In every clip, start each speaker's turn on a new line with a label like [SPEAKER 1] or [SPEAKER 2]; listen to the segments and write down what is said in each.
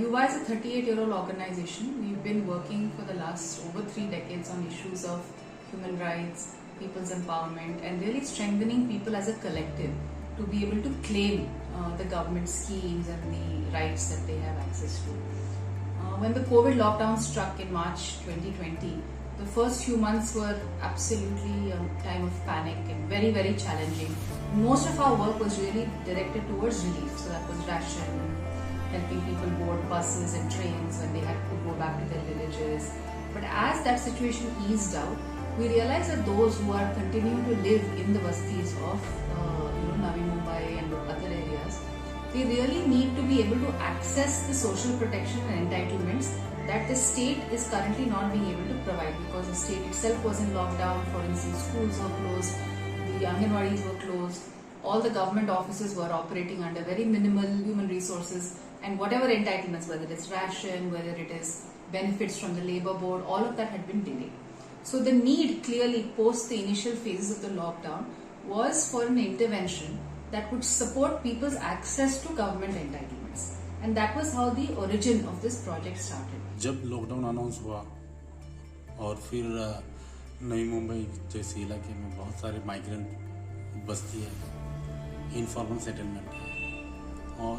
[SPEAKER 1] Yuva is a 38-year-old organization. We've been working for the last over 3 decades on issues of human rights, people's empowerment, and really strengthening people as a collective to be able to claim the government schemes and the rights that they have access to. When the COVID lockdown struck in March 2020, the first few months were absolutely a time of panic and very, very challenging. Most of our work was really directed towards relief. So that was ration, helping people board buses and trains when they had to go back to their villages. But as that situation eased out, we realized that those who are continuing to live in the bastis of Navi Mumbai and other areas, they really need to be able to access the social protection and entitlements that the state is currently not being able to provide, because the state itself was in lockdown. For instance, schools were closed, the Anganwadis were closed, all the government offices were operating under very minimal human resources, and whatever entitlements, whether it's ration, whether it is benefits from the labor board, all of that had been delayed. So the need clearly post the initial phases of the lockdown was for an intervention that would support people's access to government entitlements. And that was how the origin of this project started.
[SPEAKER 2] जब lockdown announce हुआ और फिर नई मुंबई जैसे इलाके में बहुत सारे माइग्रेंट बस्ती है, इनफॉर्मल सेटलमेंट है, और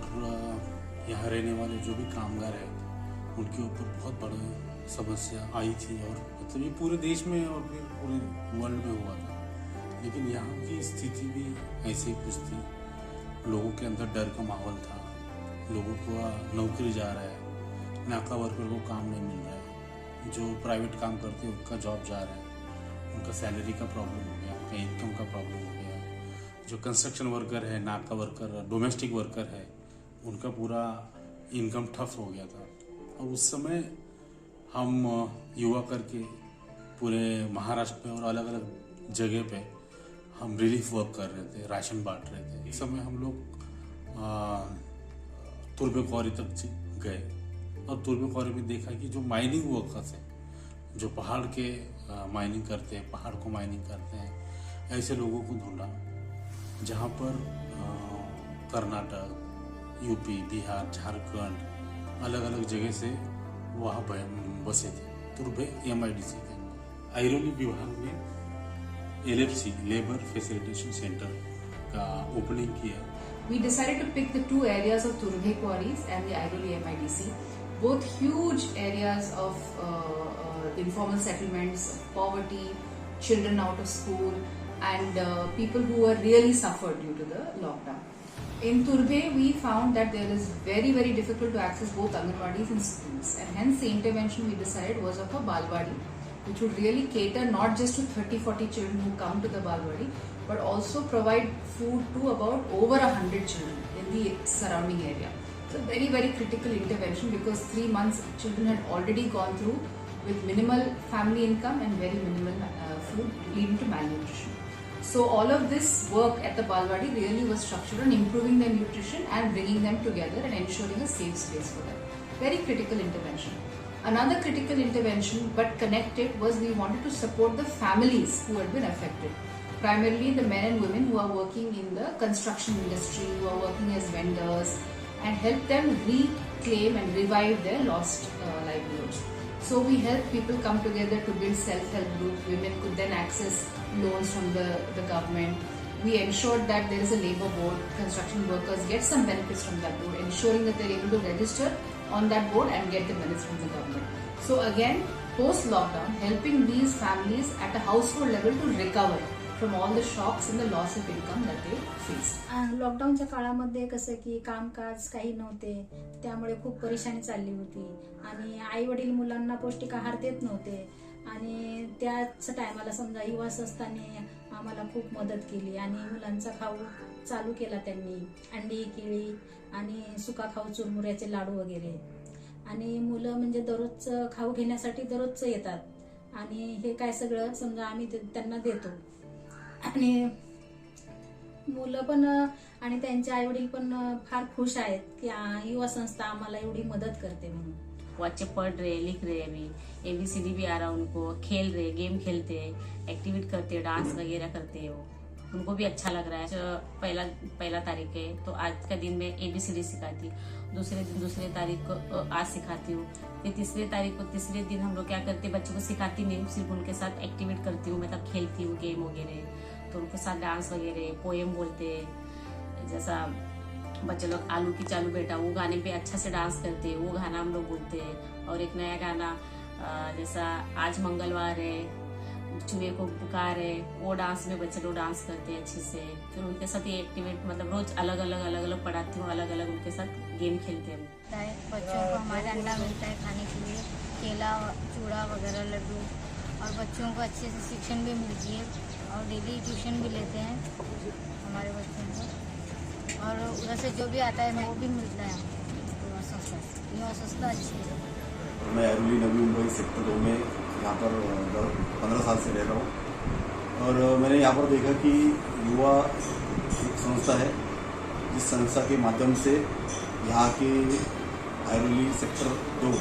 [SPEAKER 2] यहाँ रहने वाले जो भी कामगार हैं उनके ऊपर बहुत बड़ी समस्या आई थी। और मतलब ये पूरे देश में और फिर पूरे वर्ल्ड में हुआ था, लेकिन यहाँ की स्थिति भी ऐसे ही कुछ थी। लोगों के अंदर डर का माहौल था, लोगों को नौकरी जा रहा है, नाका वर्कर को काम नहीं मिल रहा है, जो प्राइवेट काम करते हैं उनका जॉब जा रहा है, उनका सैलरी का प्रॉब्लम हो गया, उनका इनकम का प्रॉब्लम हो गया। जो कंस्ट्रक्शन वर्कर है, नाका वर्कर, डोमेस्टिक वर्कर है, उनका पूरा इनकम ठप हो गया था। और उस समय हम युवा करके पूरे महाराष्ट्र में और अलग अलग जगह पे हम रिलीफ वर्क कर रहे थे, राशन बांट रहे थे। इस समय हम लोग तुर्बे क्वारी तक गए और तुर्बे क्वारी में देखा कि जो माइनिंग वर्कर्स हैं, जो पहाड़ के माइनिंग करते हैं, पहाड़ को माइनिंग करते हैं, ऐसे लोगों को ढूंढा जहाँ पर कर्नाटक, यूपी, बिहार, झारखंड, अलग अलग जगह से वहाँ बसे थे। तुर्बे MIDC के अंदर ऐरोली विभाग में LFC, लेबर फैसिलिटेशन सेंटर का ओपनिंग किया।
[SPEAKER 1] We decided to pick the two areas of Turbhe quarries and the Airoli MIDC, both huge areas of informal settlements, poverty, children out of school, and people who were really suffered due to the lockdown. In Turbhe, we found that there is very, very difficult to access both Anganwadis and schools, and hence the intervention we decided was of a Balwadi, which would really cater not just to 30-40 children who come to the Balwadi, but also provide food to about over 100 children in the surrounding area. So very, very critical intervention, because 3 months children had already gone through with minimal family income and very minimal food, leading to malnutrition. So all of this work at the Balwadi really was structured on improving their nutrition and bringing them together and ensuring a safe space for them. Very critical intervention. Another critical intervention, but connected, was we wanted to support the families who had been affected. Primarily the men and women who are working in the construction industry, who are working as vendors, and help them reclaim and revive their lost livelihoods. So we help people come together to build self-help groups. Women could then access loans from the government. We ensured that there is a labor board. Construction workers get some benefits from that board, ensuring that they're able to register on that board and get the benefits from the government. So again, post-lockdown, helping these families at a household level to recover from all the shocks and the loss of income that they faced.
[SPEAKER 3] लॉकडाऊनच्या काळामध्ये कसं की कामकाज काही नव्हते, त्यामुळे खूप परेशानी चालली होती आणि आई वडील मुलांना पौष्टिक आहार देत नव्हते आणि त्याच टायमाला समजा युवा संस्थांनी आम्हाला खूप मदत केली आणि मुलांचा खाऊ चालू केला त्यांनी, अंडी, केळी आणि सुका खाऊ, चुरमुऱ्याचे लाडू वगैरे। आणि मुलं म्हणजे दररोजचं खाऊ घेण्यासाठी दररोजचं येतात आणि हे काय सगळं समजा आम्ही त्यांना देतो आणि मुलं पण आणि त्यांचे आई वडील पण फार खुश आहेत की युवा संस्था आम्हाला एवढी मदद करते म्हणून।
[SPEAKER 4] वो अच्छे पढ़ रहे, लिख रहे, अभी ABCD भी आ रहा उनको, खेल रहे, गेम खेलते, एक्टिविटी करते, डांस वगैरह करते वो। उनको भी अच्छा लग रहा है। पहला तारीख है तो आज का दिन मैं ABCD सिखाती, दूसरे तारीख को आज सिखाती हूँ, फिर तीसरे दिन हम लोग क्या करते, बच्चों को सिखाती नहीं, सिर्फ उनके साथ एक्टिवेट करती हूँ, मतलब खेलती हूँ गेम वगैरह, तो उनके साथ डांस वगैरह, पोएम बोलते हैं, जैसा बच्चे लोग आलू की चालू बेटा, वो गाने पे अच्छा से डांस करते हैं, वो गाना हम लोग बोलते हैं। और एक नया गाना जैसा आज मंगलवार है, चूहे को पुकार है, वो डांस में बच्चे लोग डांस करते हैं अच्छे से। फिर उनके साथ ये एक्टिवेट, मतलब रोज अलग अलग पढ़ाती हूँ, अलग अलग उनके साथ गेम खेलते हैं।
[SPEAKER 5] बच्चों को हमारे अंडा मिलता है खाने के लिए, केला, चूड़ा वगैरह, लड्डू, और बच्चों को अच्छे से शिक्षण भी मिलती है और डेली ट्यूशन भी लेते हैं हमारे बच्चों को, और उधर से जो भी आता है वो भी मिलता है युवा संस्था से। युवा संस्था अच्छी है।
[SPEAKER 6] मैं ऐरोली नवी मुंबई सेक्टर 2 में यहाँ पर 15 साल से रह रहा हूँ, और मैंने यहाँ पर देखा कि युवा एक संस्था है, जिस संस्था के माध्यम से यहाँ के ऐरोली सेक्टर 2,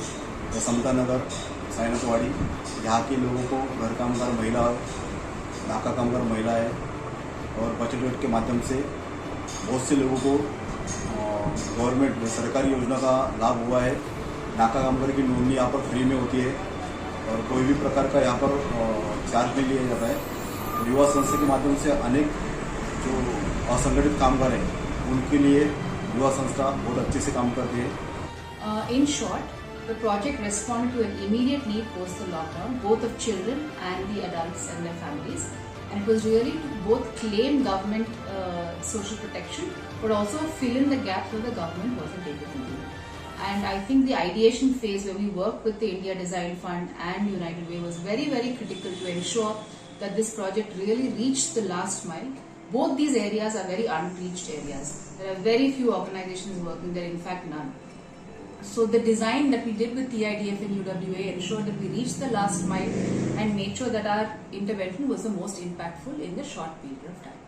[SPEAKER 6] समता नगर, साइनाथवाड़ी, यहाँ के लोगों को घर कामगार महिला, नाका कामगार महिलाएं और बचत गट के माध्यम से बहुत से लोगों को गवर्नमेंट सरकारी योजना का लाभ हुआ है। नाका कामगार की नोंदनी यहाँ पर फ्री में होती है और कोई भी प्रकार का यहाँ पर चार्ज नहीं लिया जाता है। और युवा संस्था के माध्यम से अनेक जो असंगठित कामगार हैं, उनके लिए युवा संस्था बहुत अच्छे से काम करती है।
[SPEAKER 1] In short, the project responded to an immediate need post the lockdown, both of children and the adults and their families. And it was really to both claim government social protection, but also fill in the gaps where the government wasn't able to do. And I think the ideation phase where we worked with the India Design Fund and United Way was very, very critical to ensure that this project really reached the last mile. Both these areas are very unreached areas. There are very few organizations working there, in fact none. So the design that we did with TIDF and UWA ensured that we reached the last mile and made sure that our intervention was the most impactful in the short period of time.